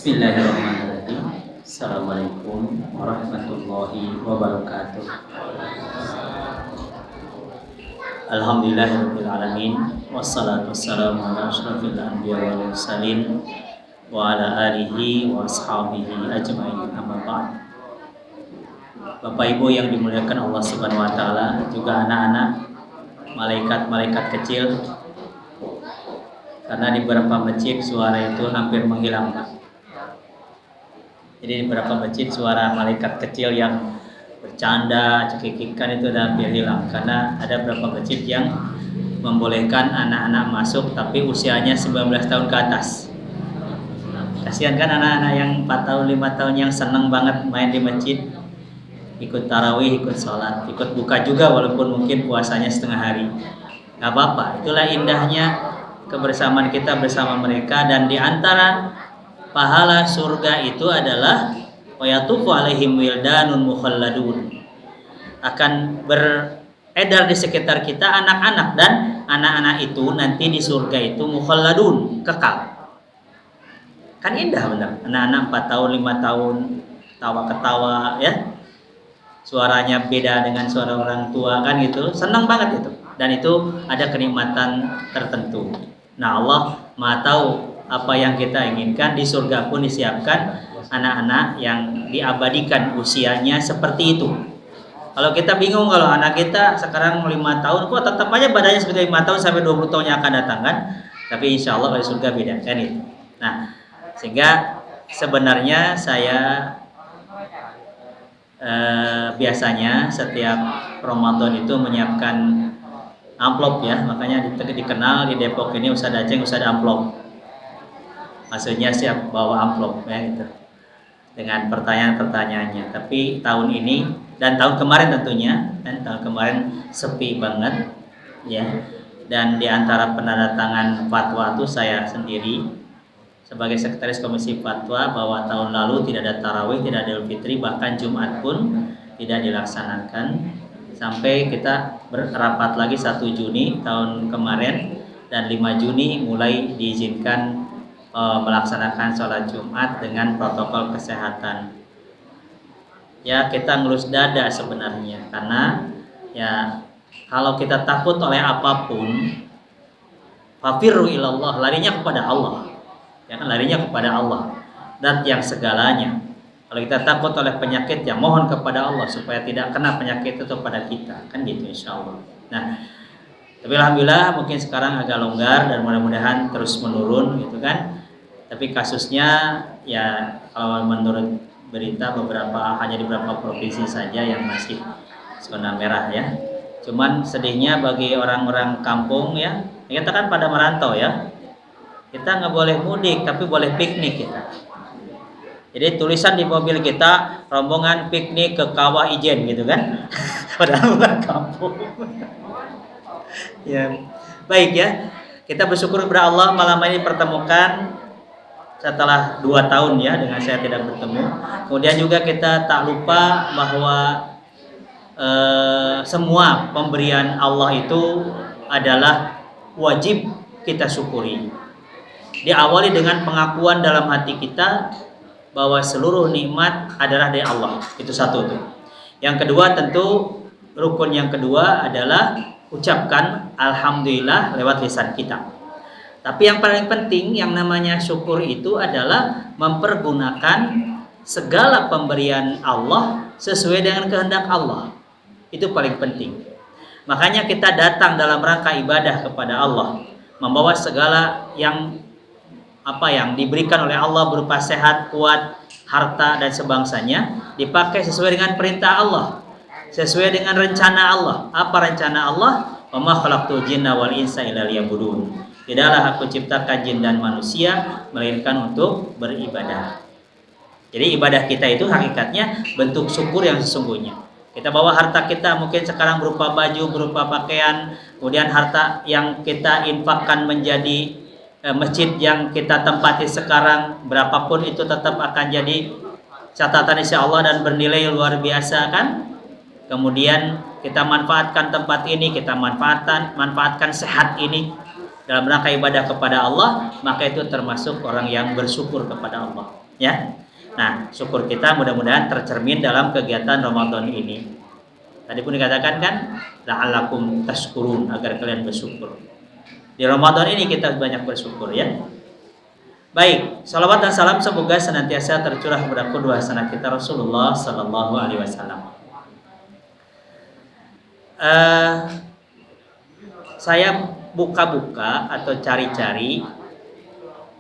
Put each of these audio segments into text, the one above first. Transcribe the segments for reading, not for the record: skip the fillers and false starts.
Bismillahirrahmanirrahim. Assalamualaikum warahmatullahi wabarakatuh. Alhamdulillahirabbil alamin wassalatu wassalamu ala asyrofil anbiya wal mursalin wa ala alihi wa ashabihi ajmain, amma ba'd. Bapak Ibu yang dimuliakan Allah Subhanahu wa taala, juga anak-anak, malaikat-malaikat kecil. Karena di beberapa masjid suara itu hampir menghilang, Pak. Jadi di beberapa masjid suara malaikat kecil yang bercanda, cekikikan itu udah hampir hilang. Karena ada beberapa masjid yang membolehkan anak-anak masuk tapi usianya 19 tahun ke atas. Kasihan kan anak-anak yang 4 tahun, 5 tahun yang seneng banget main di masjid, ikut tarawih, ikut sholat, ikut buka juga walaupun mungkin puasanya setengah hari. Gak apa-apa, itulah indahnya kebersamaan kita bersama mereka. Dan di antara pahala surga itu adalah wa yatufu alaihim wildanun mukhalladun, akan beredar di sekitar kita anak-anak, dan anak-anak itu nanti di surga itu mukhalladun, kekal. Kan indah benar, anak-anak 4 tahun, 5 tahun tawa-ketawa ya, suaranya beda dengan suara orang tua kan gitu, senang banget itu. Dan itu ada kenikmatan tertentu. Nah, Allah Maha tahu apa yang kita inginkan. Di surga pun disiapkan anak-anak yang diabadikan usianya seperti itu. Kalau kita bingung, kalau anak kita sekarang 5 tahun, kok tetap aja badannya seperti 5 tahun sampai 20 tahun yang akan datang kan? Tapi insya Allah di surga beda kan itu. Nah, sehingga sebenarnya saya biasanya setiap Ramadan itu menyiapkan amplop ya, makanya dikenal di Depok ini Ustadz Aceh Ustadz amplop. Maksudnya siap bawa amplop ya gitu, dengan pertanyaan-pertanyaannya. Tapi tahun ini dan tahun kemarin tentunya, dan tahun kemarin sepi banget ya. Dan di antara penandatangan fatwa itu saya sendiri sebagai sekretaris komisi fatwa, bahwa tahun lalu tidak ada tarawih, tidak ada Idul Fitri, bahkan Jumat pun tidak dilaksanakan. Sampai kita berapat lagi 1 Juni tahun kemarin, dan 5 Juni mulai diizinkan melaksanakan sholat Jumat dengan protokol kesehatan. Ya, kita ngelus dada sebenarnya, karena ya kalau kita takut oleh apapun, fafirru ilallah, larinya kepada Allah. Ya kan, larinya kepada Allah dan yang segalanya. Kalau kita takut oleh penyakit, ya mohon kepada Allah supaya tidak kena penyakit itu pada kita, kan gitu insya Allah. Nah, tapi alhamdulillah mungkin sekarang agak longgar dan mudah-mudahan terus menurun gitu kan. Tapi kasusnya ya kalau menurut berita hanya di beberapa provinsi saja yang masih zona merah ya. Cuman sedihnya bagi orang-orang kampung ya, kita kan pada merantau ya. Kita nggak boleh mudik tapi boleh piknik kita. Jadi tulisan di mobil kita, rombongan piknik ke Kawah Ijen gitu kan. Padahal bukan kampung. Ya, baik ya. Kita bersyukur kepada Allah malam ini pertemukan setelah 2 tahun ya dengan saya tidak bertemu. Kemudian juga kita tak lupa bahwa semua pemberian Allah itu adalah wajib kita syukuri. Diawali dengan pengakuan dalam hati kita bahwa seluruh nikmat adalah dari Allah. Itu satu tuh. Yang kedua tentu rukun yang kedua adalah ucapkan alhamdulillah lewat lisan kita. Tapi yang paling penting yang namanya syukur itu adalah mempergunakan segala pemberian Allah sesuai dengan kehendak Allah. Itu paling penting. Makanya kita datang dalam rangka ibadah kepada Allah, membawa segala yang diberikan oleh Allah berupa sehat, kuat, harta dan sebangsanya, dipakai sesuai dengan perintah Allah, sesuai dengan rencana Allah. Apa rencana Allah? Wa ma khalaqtul jinna wal insa illa liya'budun. Tidaklah aku ciptakan jin dan manusia melainkan untuk beribadah. Jadi ibadah kita itu hakikatnya bentuk syukur yang sesungguhnya. Kita bawa harta kita mungkin sekarang berupa baju, berupa pakaian, kemudian harta yang kita infakkan menjadi masjid yang kita tempati sekarang, berapapun itu tetap akan jadi catatan insya Allah dan bernilai luar biasa kan. Kemudian kita manfaatkan tempat ini, kita manfaatkan sehat ini dalam rangka ibadah kepada Allah, maka itu termasuk orang yang bersyukur kepada Allah. Ya. Nah, syukur kita mudah-mudahan tercermin dalam kegiatan Ramadan ini. Tadi pun dikatakan kan, la'allakum tashkurun, agar kalian bersyukur. Di Ramadan ini kita banyak bersyukur ya. Baik, salawat dan salam semoga senantiasa tercurah kepada qudwah hasanah kita Rasulullah sallallahu alaihi wasallam. Saya buka-buka atau cari-cari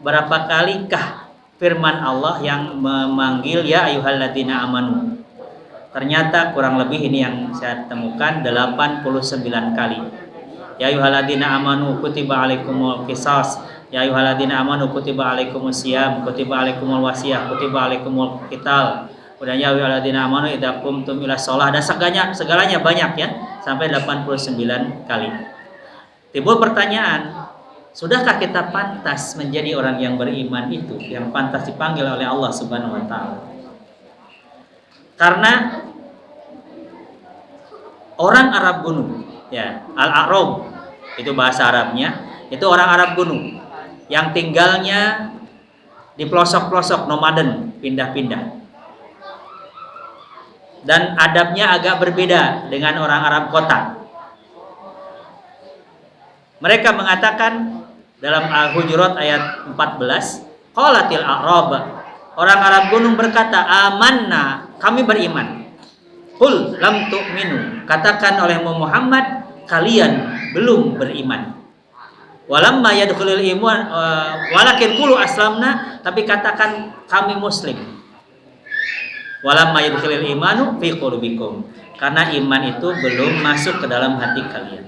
berapa kalikah firman Allah yang memanggil ya ayyuhalladzina amanu. Ternyata kurang lebih ini yang saya temukan 89 kali. Ya ayyuhalladzina amanu kutiba alaikumul qisas, ya ayyuhalladzina amanu kutiba alaikumus syiyam, kutiba alaikumul wasiyah, kutiba alaikumul qital. Kemudian ya ayyuhalladzina amanu idza qumtum ila shalah, dan segalanya banyak ya, sampai 89 kali. Timbul pertanyaan, sudahkah kita pantas menjadi orang yang beriman itu, yang pantas dipanggil oleh Allah Subhanahu wa taala? Karena orang Arab gunung, ya, Al-A'rab itu bahasa Arabnya, itu orang Arab gunung yang tinggalnya di pelosok-pelosok, nomaden, pindah-pindah. Dan adabnya agak berbeda dengan orang Arab kota. Mereka mengatakan dalam Al-Hujurat ayat 14, qalatil a'rab, orang Arab gunung berkata, amanna, kami beriman. Qul lam tu'minu, katakan oleh Muhammad, kalian belum beriman. Walamma yadkhulul iman walakin qulu aslamna, tapi katakan kami muslim. Walamma yadkhulul imanu fi qulubikum, karena iman itu belum masuk ke dalam hati kalian.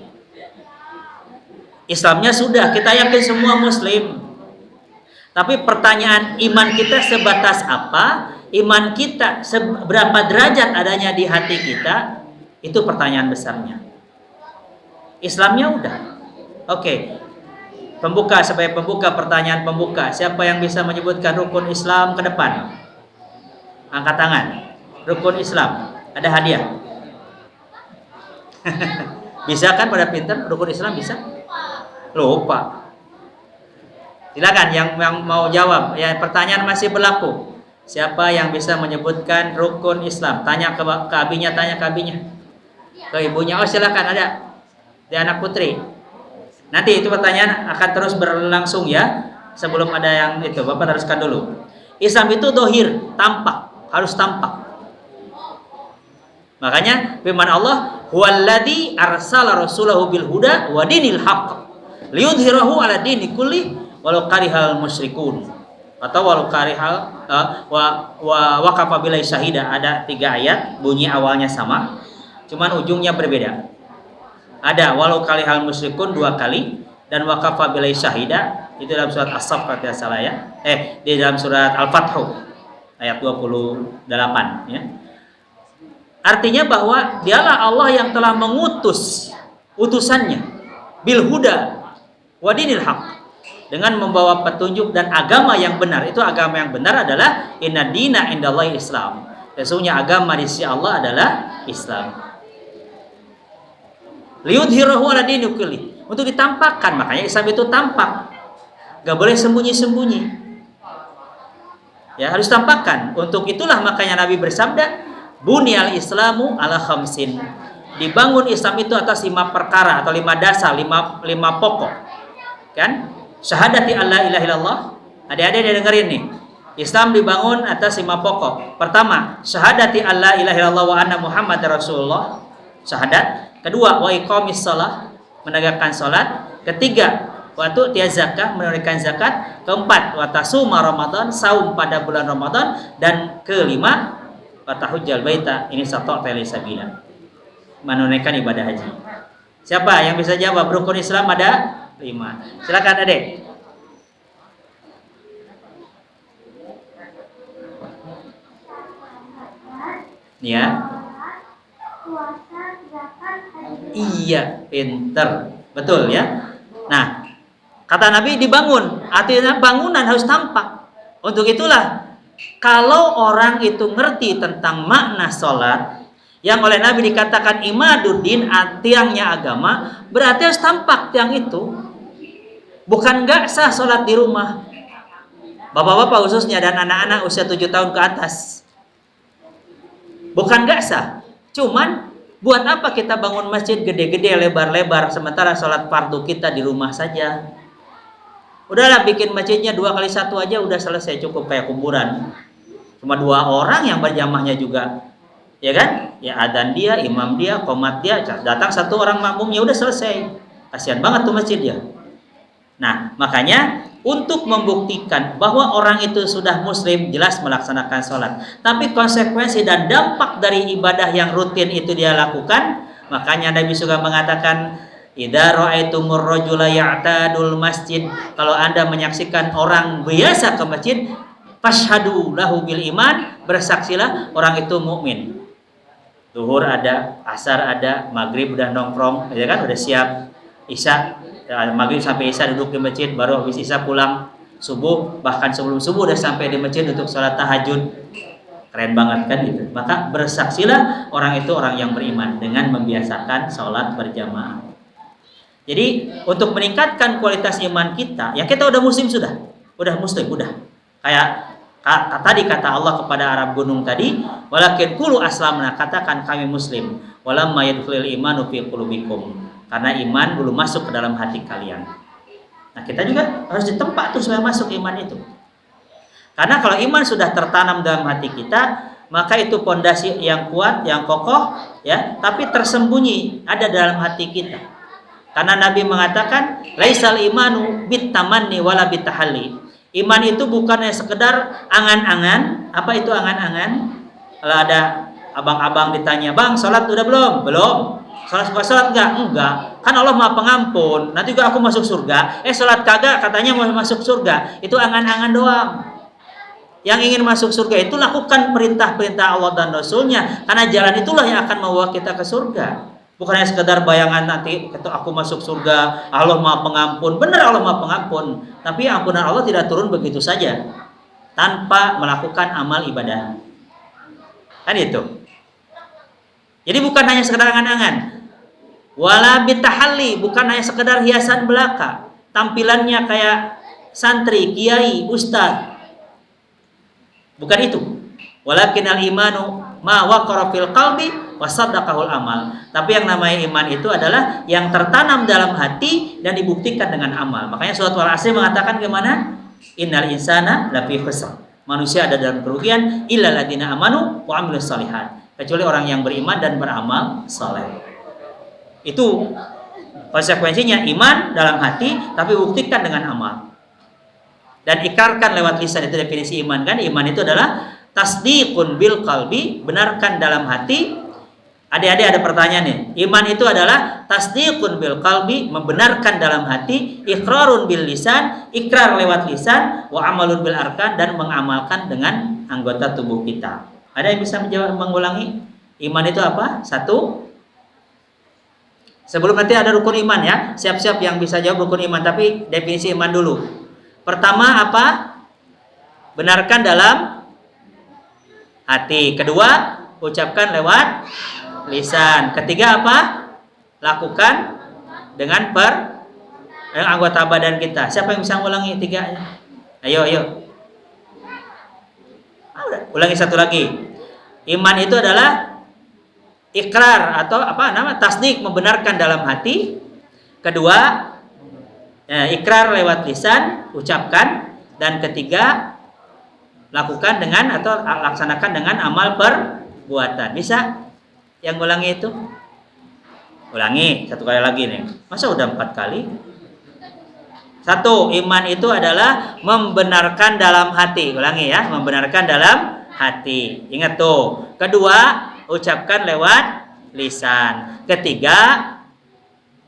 Islamnya sudah, kita yakin semua muslim. Tapi pertanyaan iman kita sebatas apa? Iman kita seberapa derajat adanya di hati kita? Itu pertanyaan besarnya. Islamnya udah. Oke. Pembuka, sebagai pembuka, pertanyaan pembuka. Siapa yang bisa menyebutkan rukun Islam ke depan? Angkat tangan. Rukun Islam. Ada hadiah. Bisa kan pada pinter? Rukun Islam bisa? Lupa. Silakan yang mau jawab. Ya, pertanyaan masih berlaku. Siapa yang bisa menyebutkan rukun Islam? Tanya ke abinya, tanya ke abinya. Ke ibunya. Oh, silakan, ada. Di anak putri. Nanti itu pertanyaan akan terus berlangsung ya. Sebelum ada yang itu, Bapak teruskan dulu. Islam itu dohir, tampak, harus tampak. Makanya firman Allah, huwallazi arsala rasulahu bil huda wa dinil haqq liyudhhirahu ala dini kulli walau karihal musyrikun, atau walau karihal wa kafa billahi syahida. Ada 3 ayat, bunyi awalnya sama, cuman ujungnya berbeda. Ada walau karihal musyrikun 2 kali, dan wa kafa billahi syahida itu dalam surat As-Saff kalau tidak salah ya. Di dalam surat Al-Fath ayat 28 ya. Artinya bahwa dialah Allah yang telah mengutus utusannya bil huda wa dinil haq, dengan membawa petunjuk dan agama yang benar. Itu agama yang benar adalah inna dina indallahi Islam. Sesungguhnya agama di sisi Allah adalah Islam. Liyudhhirahu ala dini kulli, untuk ditampakkan. Makanya Islam itu tampak, gak boleh sembunyi-sembunyi ya, harus tampakkan. Untuk itulah makanya Nabi bersabda, bunyal islamu ala khamsin, dibangun Islam itu atas 5 perkara atau 5 dasar, 5 pokok kan. Syahadati alla ilaha illallah. Adik-adik dengerin nih, Islam dibangun atas 5 pokok. Pertama, syahadati alla ilaha illallah wa anna muhammadar rasulullah, syahadat. Kedua, wa iqamis shalah, menegakkan salat. Ketiga, wa tu'tiyaz zakah, menunaikan zakat. Keempat, wa tasuma ramadan, saum pada bulan Ramadan. Dan kelima, wa tahujjal baita, ini sata'ta li sabila, menunaikan ibadah haji. Siapa yang bisa jawab rukun Islam ada 5? Silakan Adek. Ya. Iya, pinter. Betul ya. Nah, kata Nabi dibangun, artinya bangunan harus tampak. Untuk itulah kalau orang itu ngerti tentang makna sholat, yang oleh Nabi dikatakan imaduddin, tiangnya agama, berarti harus tampak tiang itu. Bukan nggak sah sholat di rumah. Bapak-bapak khususnya dan anak-anak usia 7 tahun ke atas. Bukan nggak sah. Cuman buat apa kita bangun masjid gede-gede lebar-lebar sementara sholat fardu kita di rumah saja. Udahlah bikin masjidnya 2x1 aja udah selesai, cukup kayak kuburan. Cuma 2 orang yang berjamaahnya juga. Ya kan? Ya adzan dia, imam dia, qomat dia, datang 1 orang makmumnya udah selesai. Kasihan banget tuh masjid ya. Nah, makanya untuk membuktikan bahwa orang itu sudah muslim, jelas melaksanakan sholat. Tapi konsekuensi dan dampak dari ibadah yang rutin itu dia lakukan, makanya Nabi juga mengatakan, idza ra'aitumur rajula ya'tadul masjid, kalau Anda menyaksikan orang biasa ke masjid, fashhadu lahu bil iman, bersaksilah orang itu mukmin. Zuhur ada, asar ada, maghrib udah nongkrong, ya kan, udah siap. Isya, maghrib sampai isya duduk di masjid, baru habis isya pulang. Subuh, bahkan sebelum subuh udah sampai di masjid untuk sholat tahajud. Keren banget kan itu. Maka bersaksilah orang itu orang yang beriman dengan membiasakan sholat berjamaah. Jadi untuk meningkatkan kualitas iman kita, ya kita udah muslim sudah, udah muslim, udah. Kayak tadi kata Allah kepada Arab gunung tadi, walakin qulu aslamna, katakan kami muslim, walamma yadkhulul imanu fi qulubikum, karena iman belum masuk ke dalam hati kalian. Nah kita juga harus ditempa tuh supaya masuk iman itu. Karena kalau iman sudah tertanam dalam hati kita, maka itu pondasi yang kuat, yang kokoh, ya, tapi tersembunyi ada dalam hati kita. Karena Nabi mengatakan, laisal imanu bitamanni wala bitahalli. Iman itu bukannya sekedar angan-angan. Apa itu angan-angan? Kalau ada abang-abang ditanya, bang, sholat udah belum? Belum. Sholat enggak? Enggak. Kan Allah Maha Pengampun. Nanti juga aku masuk surga. Sholat kagak, katanya mau masuk surga. Itu angan-angan doang. Yang ingin masuk surga itu lakukan perintah-perintah Allah dan Rasulnya. Karena jalan itulah yang akan membawa kita ke surga. Bukannya sekedar bayangan nanti ketika aku masuk surga, Allah Maha Pengampun. Benar Allah Maha Pengampun. Tapi ampunan Allah tidak turun begitu saja tanpa melakukan amal ibadah. Kan itu. Jadi bukan hanya sekedar angan-angan. Wala bitahalli, bukan hanya sekedar hiasan belaka. Tampilannya kayak santri, kiai, ustaz. Bukan itu. Walakinal imanu ma waqara fil qalbi wasaddaqahul amal. Tapi yang namanya iman itu adalah yang tertanam dalam hati dan dibuktikan dengan amal. Makanya surat Al-Asr mengatakan gimana? Innal insana lafi khusr. Manusia ada dalam kerugian illa ladina amanu wa amilus shalihat. Kecuali orang yang beriman dan beramal saleh. Itu konsekuensinya iman dalam hati tapi buktikan dengan amal. Dan ikrarkan lewat lisan, itu definisi iman kan? Iman itu adalah tasdiqun bil qalbi, benarkan dalam hati. Adik-adik ada pertanyaan nih. Iman itu adalah tasdiqun bil qalbi, membenarkan dalam hati, iqrarun bil lisan, ikrar lewat lisan, wa amalun bil arkan, dan mengamalkan dengan anggota tubuh kita. Ada yang bisa menjawab, mengulangi? Iman itu apa? 1. Sebelum nanti ada rukun iman ya. Siap-siap yang bisa jawab rukun iman, tapi definisi iman dulu. Pertama apa? Benarkan dalam hati. Kedua, ucapkan lewat lisan. Ketiga apa? Lakukan dengan anggota badan kita. Siapa yang bisa ulangi 3-nya? Ayo. Ulangi 1 lagi. Iman itu adalah ikrar atau tasdik, membenarkan dalam hati. Kedua, ikrar lewat lisan, ucapkan. Dan ketiga, lakukan dengan atau laksanakan dengan amal perbuatan. Bisa? Yang ulangi itu? Ulangi 1 kali lagi nih. Masa udah 4 kali? 1, iman itu adalah membenarkan dalam hati. Ulangi ya, membenarkan dalam hati. Ingat tuh. Kedua, ucapkan lewat lisan. Ketiga,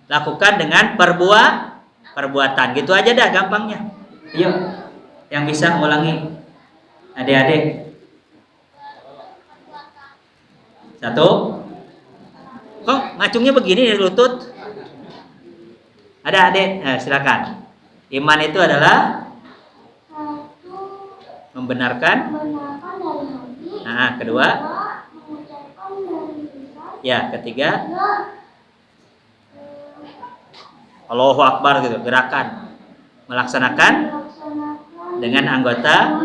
lakukan dengan perbuatan. Gitu aja dah gampangnya. Yuk, yang bisa ulangi. Adik-adik. 1. Kok ngacungnya begini di lutut? Ada adik? Silakan. Iman itu adalah membenarkan. Kedua. Ya, ketiga. Allahu Akbar gitu, gerakan. Melaksanakan dengan anggota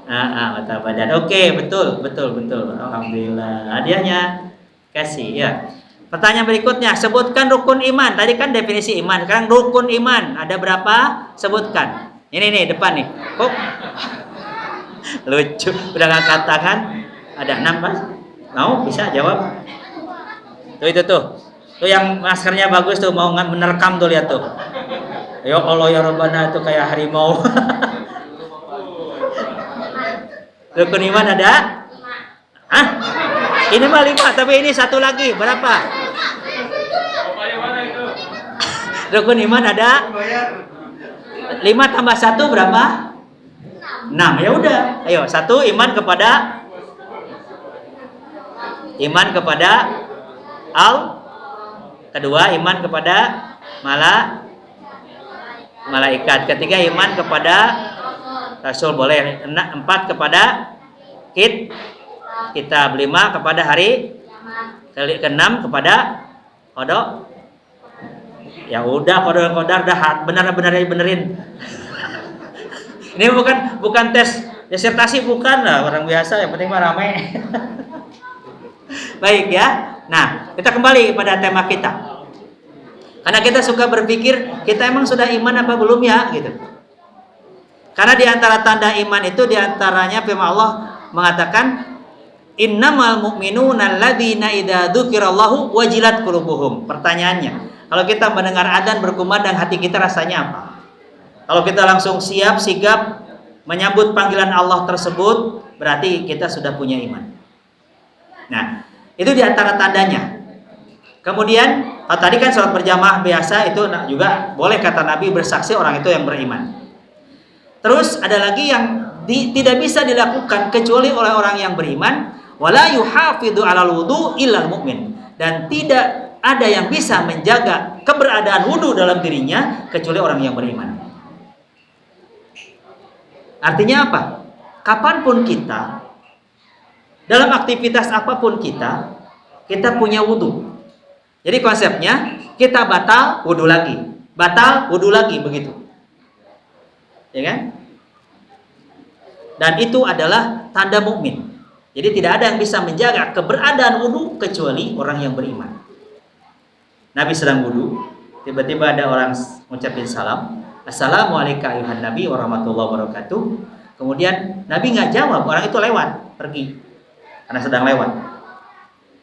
anggota badan. Oke, betul. Alhamdulillah. Hadiahnya kasih ya. Pertanyaan berikutnya, sebutkan rukun iman. Tadi kan definisi iman, sekarang rukun iman. Ada berapa? Sebutkan. Ini nih depan nih. Kok lucu, udah ngangkat tangan. Ada 6 Mas. Mau bisa jawab? Tuh itu tuh. Tuh yang maskernya bagus tuh, mau menerkam tuh, lihat tuh. Ya Allah ya Rabbana, itu kayak harimau. Rukun iman ada? Hah? Ini mah 5, tapi ini satu lagi. Berapa? Rukun iman ada? 5 tambah 1 berapa? 6. Ya udah. Ayo, 1 iman kepada kedua iman kepada malaikat, ketiga iman kepada Rasul, boleh. 4 kepada kitab, 5 kepada hari, ke-6 kepada qada. Ya udah, qadar dah benerin. Ini bukan tes disertasi, bukan lah, orang biasa, yang penting mah rame. Baik ya. Nah, kita kembali pada tema kita. Karena kita suka berpikir, kita emang sudah iman apa belum ya gitu. Karena di antara tanda iman itu, di antaranya firman Allah mengatakan, innamal mu'minuna alladzina idza dzukirallahu wajilat qulubuhum. Pertanyaannya, kalau kita mendengar adzan berkumandang, hati kita rasanya apa? Kalau kita langsung siap sigap menyambut panggilan Allah tersebut, berarti kita sudah punya iman. Nah, itu di antara tandanya. Kemudian, tadi kan sholat berjamaah biasa itu juga boleh, kata Nabi, bersaksi orang itu yang beriman. Terus ada lagi yang tidak bisa dilakukan kecuali oleh orang yang beriman, wala yuhafidhu 'alal wudu illal mu'min, dan tidak ada yang bisa menjaga keberadaan wudu dalam dirinya kecuali orang yang beriman. Artinya apa? Kapanpun kita, dalam aktivitas apapun kita punya wudu. Jadi konsepnya, kita batal wudu lagi, begitu. Ya kan? Dan itu adalah tanda mukmin. Jadi tidak ada yang bisa menjaga keberadaan wudu kecuali orang yang beriman. Nabi sedang wudu, tiba-tiba ada orang ngucapin salam, assalamualaikum ayuhan nabi warahmatullahi wabarakatuh. Kemudian Nabi nggak jawab, orang itu lewat, pergi karena sedang lewat.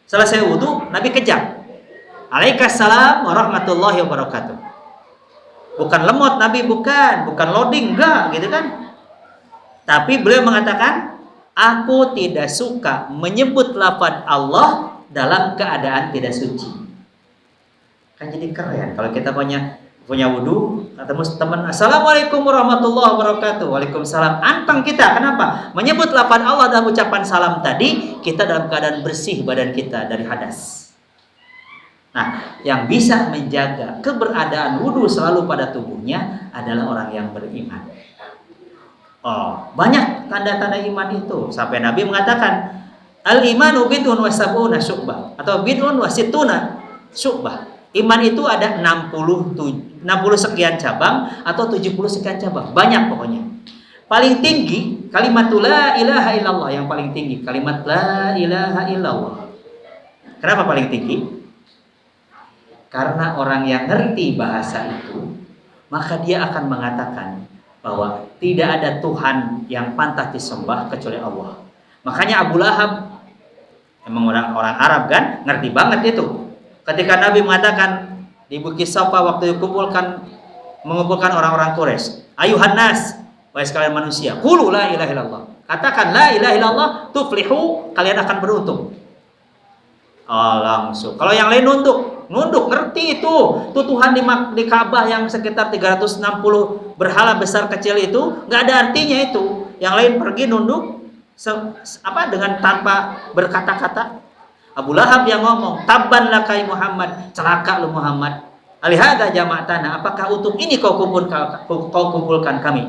Selesai wudu, Nabi kejar, alaikassalam warahmatullahi wabarakatuh. Bukan lemot Nabi, bukan loading, enggak gitu kan. Tapi beliau mengatakan, aku tidak suka menyebut lafaz Allah dalam keadaan tidak suci. Kan jadi keren kalau kita punya wudu, ketemu teman, assalamualaikum warahmatullahi wabarakatuh, waalaikumsalam, anteng kita. Kenapa? Menyebut lafaz Allah dalam ucapan salam tadi, kita dalam keadaan bersih badan kita dari hadas. Nah, yang bisa menjaga keberadaan wudu selalu pada tubuhnya adalah orang yang beriman. Oh, banyak tanda-tanda iman itu. Sampai Nabi mengatakan, al-imanu bid'un wa sab'una syu'bah, atau bid'un wa sittuna syu'bah. Iman itu ada 60 sekian cabang atau 70 sekian cabang. Banyak pokoknya. Paling tinggi kalimat la ilaha illallah, yang paling tinggi kalimat la ilaha illallah. Kenapa paling tinggi? Karena orang yang ngerti bahasa itu, maka dia akan mengatakan bahwa tidak ada Tuhan yang pantas disembah kecuali Allah. Makanya Abu Lahab, emang orang Arab kan, ngerti banget itu. Ketika Nabi mengatakan di Bukit Safa waktu mengumpulkan orang-orang Quraisy, ayuhan nas, wahai sekalian manusia, qulu la ilaha illallah. Katakan la ilaha illallah tuflihu, kalian akan beruntung. Oh, langsung. Kalau yang lain nunduk, ngerti itu. Tuhan di Ka'bah yang sekitar 360 berhala besar kecil itu nggak ada artinya itu. Yang lain pergi nunduk dengan tanpa berkata-kata. Abu Lahab yang ngomong, tabban lakai Muhammad, celaka lu Muhammad. Alihada jama'atana, apakah untuk ini kau kumpulkan kami?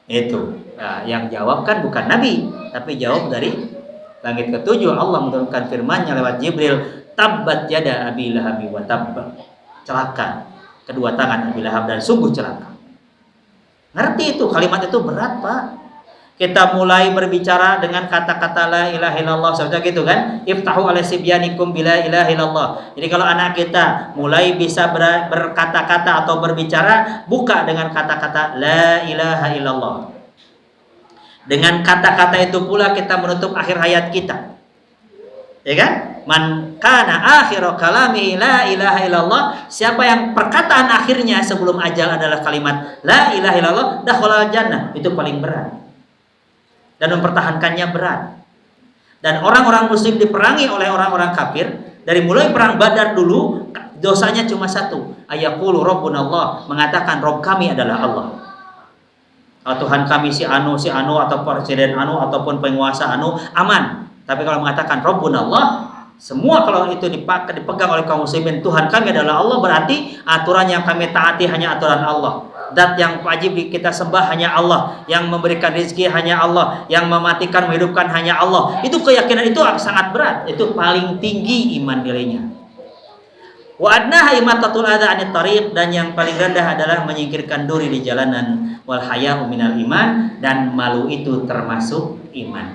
Itu. Nah, yang jawab kan bukan Nabi, tapi jawab dari langit ketujuh. Allah menurunkan firman-Nya lewat Jibril, tabbat yada Abi Lahab wa tabba. Celaka kedua tangan Abi Lahab dan sungguh celaka. Ngerti itu kalimat itu berat, Pak. Kita mulai berbicara dengan kata-kata la ilaha illallah saja gitu kan. Iftahu ala sibyanikum bila ilaha illallah. Jadi kalau anak kita mulai bisa berkata-kata atau berbicara, buka dengan kata-kata la ilaha illallah. Dengan kata-kata itu pula kita menutup akhir hayat kita. Ya kan? Man kana akhiru kalami la ilaha illallah, siapa yang perkataan akhirnya sebelum ajal adalah kalimat la ilaha illallah, dakhala jannah. Itu paling berat. Dan mempertahankannya berat. Dan orang-orang muslim diperangi oleh orang-orang kafir. Dari mulai perang Badar dulu, dosanya cuma satu, ayaqulu rabbuna Allah, mengatakan Rob kami adalah Allah. Tuhan kami si anu atau presiden anu ataupun penguasa anu aman. Tapi kalau mengatakan rabbuna Allah, semua kalau itu dipegang oleh kaum muslimin, Tuhan kami adalah Allah, berarti aturan yang kami taati hanya aturan Allah. Dat yang wajib kita sembah hanya Allah, yang memberikan rezeki hanya Allah, yang mematikan menghidupkan hanya Allah. Itu keyakinan itu sangat berat, itu paling tinggi iman nilainya. Wa adnaha imatatul adza 'anit tariq, dan yang paling rendah adalah menyingkirkan duri di jalanan. Wal haya'u minal iman, dan malu itu termasuk iman.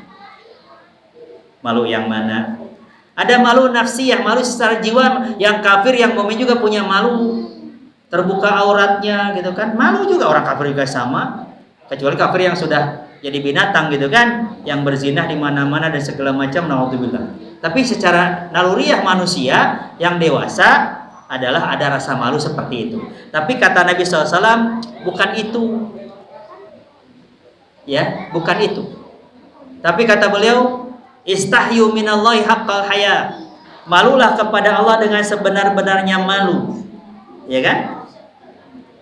Malu yang mana? Ada malu nafsiyah, malu secara jiwa. Yang kafir, yang mukmin juga punya malu. Terbuka auratnya gitu kan, malu juga, orang kafir juga sama, kecuali kafir yang sudah jadi binatang gitu kan, yang berzinah di mana-mana dan segala macam, naudzubillah. Tapi secara naluriah manusia yang dewasa adalah ada rasa malu seperti itu. Tapi kata Nabi SAW, bukan itu, ya, bukan itu. Tapi kata beliau, istahyu minallahi haqqal haya, malulah kepada Allah dengan sebenar-benarnya malu, ya kan?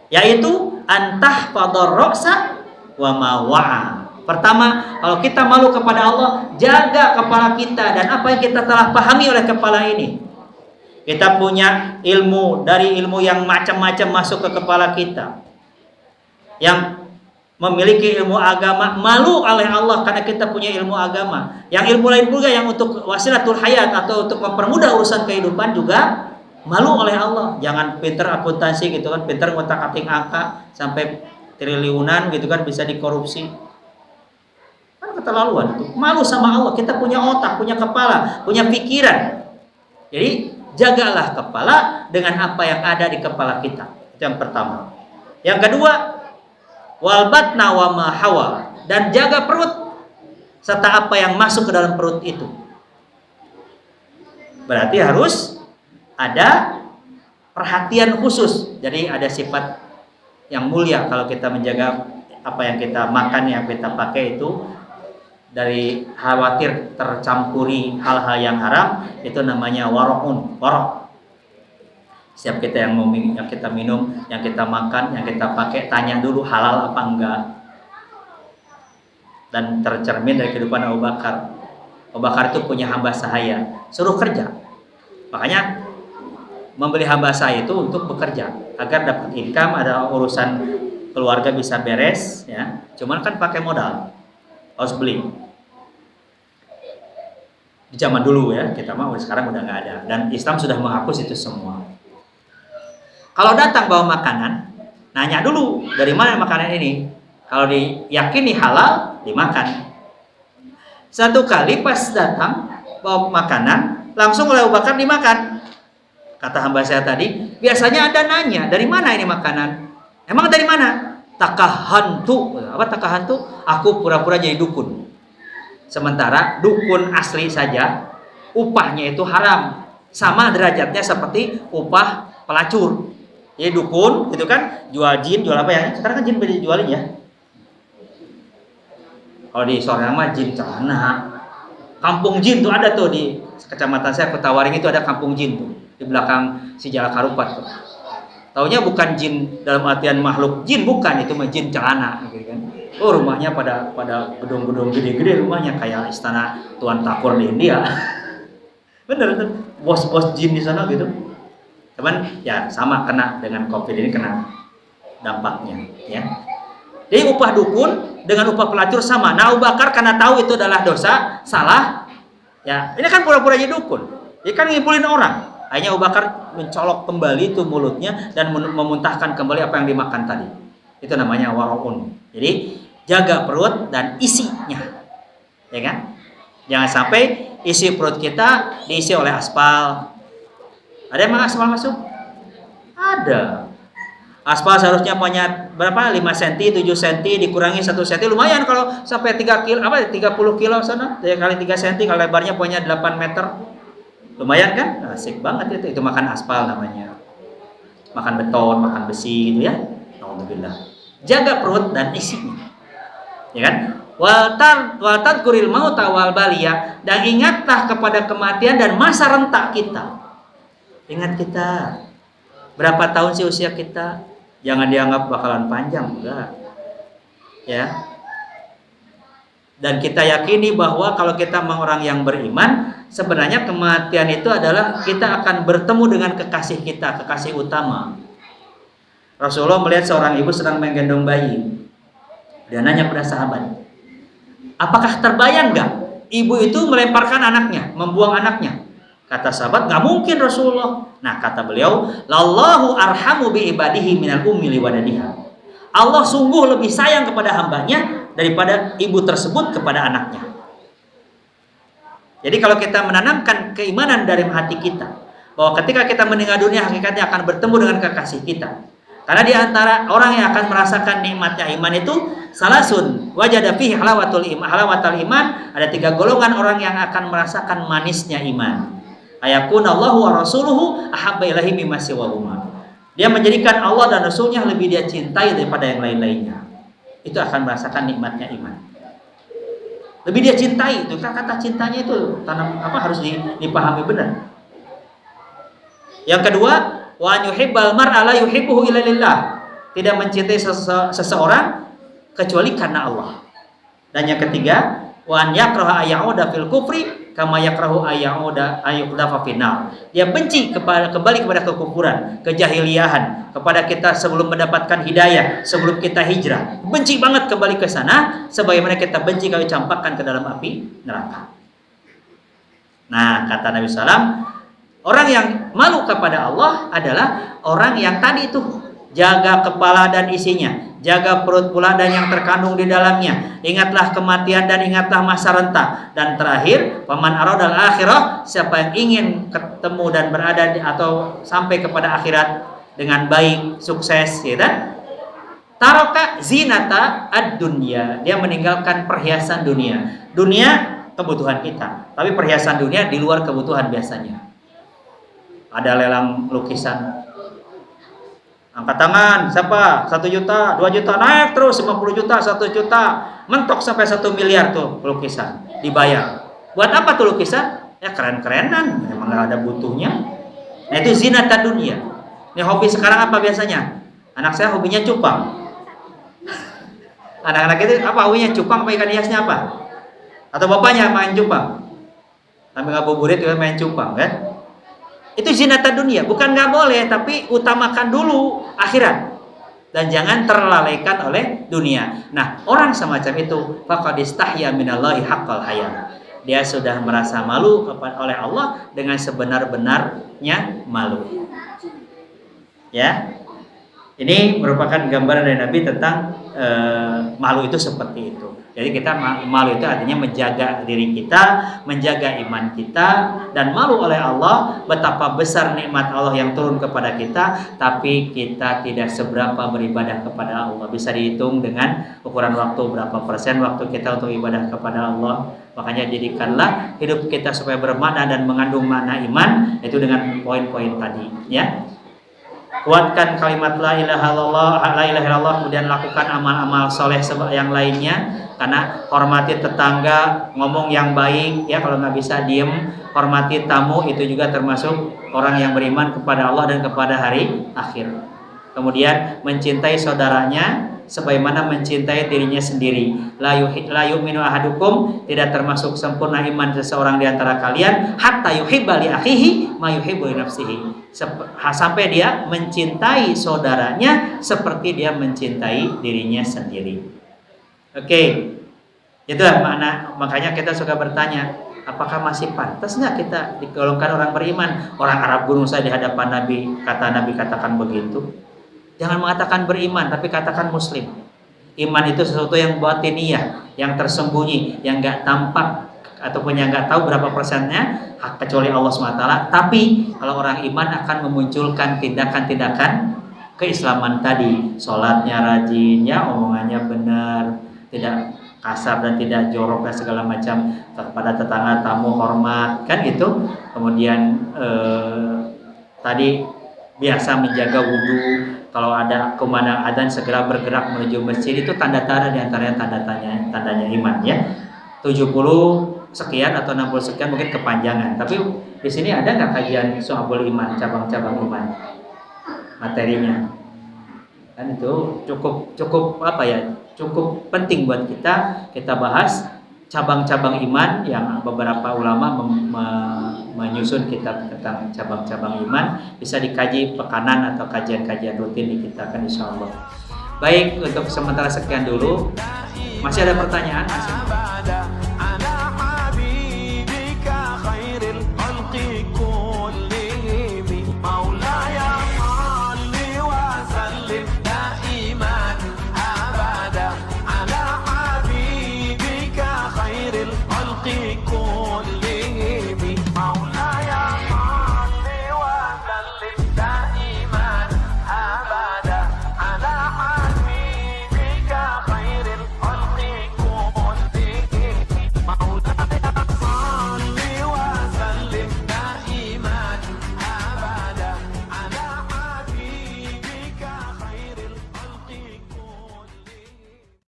Yaitu antah fador roksa wa mawa'a. Pertama, kalau kita malu kepada Allah, jaga kepala kita dan apa yang kita telah pahami oleh kepala ini. Kita punya ilmu, dari ilmu yang macam-macam masuk ke kepala kita. Yang memiliki ilmu agama, malu oleh Allah karena kita punya ilmu agama. Yang ilmu lain juga yang untuk wasilatul hayat atau untuk mempermudah urusan kehidupan juga malu oleh Allah. Jangan pinter akuntansi gitu kan, pinter ngotak-atik angka sampai triliunan gitu kan, bisa dikorupsi. Kan keterlaluan itu. Malu sama Allah. Kita punya otak, punya kepala, punya pikiran. Jadi jagalah kepala dengan apa yang ada di kepala kita. Itu yang pertama. Yang kedua, wal batna wa ma hawa, dan jaga perut serta apa yang masuk ke dalam perut itu. Berarti harus ada perhatian khusus. Jadi ada sifat yang mulia kalau kita menjaga apa yang kita makan, yang kita pakai itu, dari khawatir tercampuri hal-hal yang haram, itu namanya warokun, warok. Setiap kita yang kita minum, yang kita makan, yang kita pakai, tanya dulu halal apa enggak. Dan tercermin dari kehidupan Abu Bakar. Abu Bakar itu punya hamba sahaya, suruh kerja. Makanya membeli hamba sahaya itu untuk bekerja agar dapat income, ada urusan keluarga bisa beres, ya. Cuman kan pakai modal, harus beli. Di zaman dulu ya, kita mah sekarang udah nggak ada, dan Islam sudah menghapus itu semua. Kalau datang bawa makanan, nanya dulu dari mana makanan ini. Kalau diyakini halal, dimakan. Satu kali pas datang bawa makanan, langsung oleh Abu Bakar dimakan. Kata hamba saya tadi, biasanya ada nanya, dari mana ini makanan? Emang dari mana? Takahantu. Apa takahantu? Aku pura-pura jadi dukun. Sementara dukun asli saja, upahnya itu haram. Sama derajatnya seperti upah pelacur. Jadi dukun, gitu kan, jual jin, jual apa ya? Sekarang kan jin bisa dijualin ya. Kalau di Soreang mah jin celana. Kampung jin tuh ada tuh di kecamatan saya, Kutawaring itu ada kampung jin tuh. Di belakang si Jalak Harupat tuh. Taunya bukan jin dalam artian makhluk jin, bukan, itu mah jin celana gitu kan. Oh, rumahnya pada gedung-gedung gede-gede, rumahnya kayak istana Tuan Takur di India. Bener, bos-bos jin di sana gitu. Cuman ya sama kena dengan Covid ini, kena dampaknya ya. Jadi upah dukun dengan upah pelacur sama. Nah, Abu Bakar karena tahu itu adalah dosa, salah. Ya, ini kan pura-pura jadi dukun. Dia kan ngimpulin orang. Akhirnya Abu Bakar mencolok kembali itu mulutnya dan memuntahkan kembali apa yang dimakan tadi. Itu namanya waraun. Jadi jaga perut dan isinya, ya kan? Jangan sampai isi perut kita diisi oleh aspal. Ada emang aspal masuk? Ada. Aspal seharusnya punya berapa? 5 cm, 7 cm, dikurangi 1 cm, lumayan kalau sampai 3 kilo, 30 kilo sana, 3 kali 3 cm, kalau lebarnya punya 8 meter. Lumayan kan? Asik banget itu makan aspal namanya. Makan beton, makan besi gitu ya. Alhamdulillah. Jaga perut dan isinya. Ya kan? Waltan kuril mauta wal balia, dan ingatlah kepada kematian dan masa rentak kita. Ingat kita. Berapa tahun sih usia kita? Jangan dianggap bakalan panjang, enggak. Ya. Dan kita yakini bahwa kalau kita orang yang beriman, sebenarnya kematian itu adalah kita akan bertemu dengan kekasih kita, kekasih utama. Rasulullah melihat seorang ibu sedang menggendong bayi. Dia nanya pada sahabat, apakah terbayang enggak ibu itu melemparkan anaknya, membuang anaknya? Kata sahabat, enggak mungkin Rasulullah. Nah, kata beliau, lallahu arhamu bi ibadihi minal ummi li wadadiha. Allah sungguh lebih sayang kepada hambanya daripada ibu tersebut kepada anaknya. Jadi kalau kita menanamkan keimanan dalam hati kita, bahwa ketika kita meninggal dunia hakikatnya akan bertemu dengan kekasih kita. Karena di antara orang yang akan merasakan nikmatnya iman itu salasun wajada fihi halawatul iman, ada 3 golongan orang yang akan merasakan manisnya iman. Ayakunallahu wa rasuluhu ahabba ilaihi mimma siwahuma. Dia menjadikan Allah dan Rasulnya lebih dia cintai daripada yang lain-lainnya. Itu akan merasakan nikmatnya iman. Lebih dia cintai, itu kata cintanya itu harus dipahami benar. Yang kedua, wa yuhibbal mar'a la yuhibbuhu illa lillah. Tidak mencintai seseorang kecuali karena Allah. Dan yang ketiga, wa an yakraha ayyauda fil kufri kama yakrahu ayyuqdafa finnar. Dia benci kembali kepada kekufuran, kejahiliahan, kepada kita sebelum mendapatkan hidayah, sebelum kita hijrah. Benci banget kembali ke sana sebagaimana kita benci kalau dicampakkan ke dalam api neraka. Nah, kata Nabi SAW, orang yang malu kepada Allah adalah orang yang tadi itu jaga kepala dan isinya, jaga perut pula dan yang terkandung di dalamnya. Ingatlah kematian dan ingatlah masa rentak. Dan terakhir, paman aradal akhirah, siapa yang ingin ketemu dan berada atau sampai kepada akhirat dengan baik, sukses, ya kan? Taraka zinata ad-dunya. Dia meninggalkan perhiasan dunia. Dunia kebutuhan kita, tapi perhiasan dunia di luar kebutuhan biasanya. Ada lelang lukisan. Angkat tangan, siapa? 1 juta, 2 juta, naik terus 50 juta, 1 juta, mentok sampai 1 miliar tuh lukisan, dibayar. Buat apa tuh lukisan? Ya keren-kerenan, memang gak ada butuhnya. Nah itu zinata dunia. Ini hobi sekarang apa biasanya? Anak saya hobinya cupang. Anak-anak itu apa hobinya? Cupang apa ikan hiasnya apa? Atau bapaknya main cupang? Sampai ngabuburit juga main cupang kan? Itu zinata dunia, bukan nggak boleh, tapi utamakan dulu akhirat dan jangan terlalaikan oleh dunia. Nah, orang semacam itu faqad istahya minallahi haqqal haya. Dia sudah merasa malu oleh Allah dengan sebenar-benarnya malu. Ya. Ini merupakan gambaran dari Nabi tentang malu itu seperti itu. Jadi kita malu itu artinya menjaga diri kita, menjaga iman kita, dan malu oleh Allah betapa besar nikmat Allah yang turun kepada kita, tapi kita tidak seberapa beribadah kepada Allah. Bisa dihitung dengan ukuran waktu berapa persen waktu kita untuk ibadah kepada Allah. Makanya jadikanlah hidup kita supaya bermakna dan mengandung makna iman, itu dengan poin-poin tadi, ya. Kuatkan kalimat la ilaha illallah, kemudian lakukan amal-amal soleh yang lainnya. Karena hormati tetangga, ngomong yang baik, ya kalau nggak bisa diem. Hormati tamu, itu juga termasuk orang yang beriman kepada Allah dan kepada hari akhir. Kemudian mencintai saudaranya sebagaimana mencintai dirinya sendiri. La yu'minu ahadukum, tidak termasuk sempurna iman seseorang di antara kalian hatta yuhibba li akhihi ma yuhibbu li nafsihi, sampai dia mencintai saudaranya seperti dia mencintai dirinya sendiri. Oke. Itulah makna, makanya kita suka bertanya, apakah masih pantas nggak kita digolongkan orang beriman? Orang Arab gunung saya di hadapan Nabi, kata Nabi katakan begitu. Jangan mengatakan beriman, tapi katakan muslim. Iman itu sesuatu yang batiniyah, yang tersembunyi, yang nggak tampak ataupun yang nggak tahu berapa persennya, kecuali Allah SWT. Tapi kalau orang iman akan memunculkan tindakan-tindakan keislaman tadi, sholatnya rajin, ya omongannya benar, tidak kasar dan tidak jorok dan segala macam, kepada tetangga tamu hormat, kan gitu. Kemudian tadi biasa menjaga wudhu, kalau ada kumandang adzan segera bergerak menuju masjid, itu tanda-tanda di antaranya tandanya iman ya. 70 sekian atau 60 sekian mungkin kepanjangan. Tapi di sini ada nggak kajian Syu'abul Iman, cabang-cabang iman materinya? Kan itu cukup apa ya? Cukup penting buat kita bahas cabang-cabang iman yang beberapa ulama menyusun kitab tentang cabang-cabang iman, bisa dikaji pekanan atau kajian-kajian rutin di kita kan insyaallah. Baik, untuk sementara sekian dulu. Masih ada pertanyaan? الخلق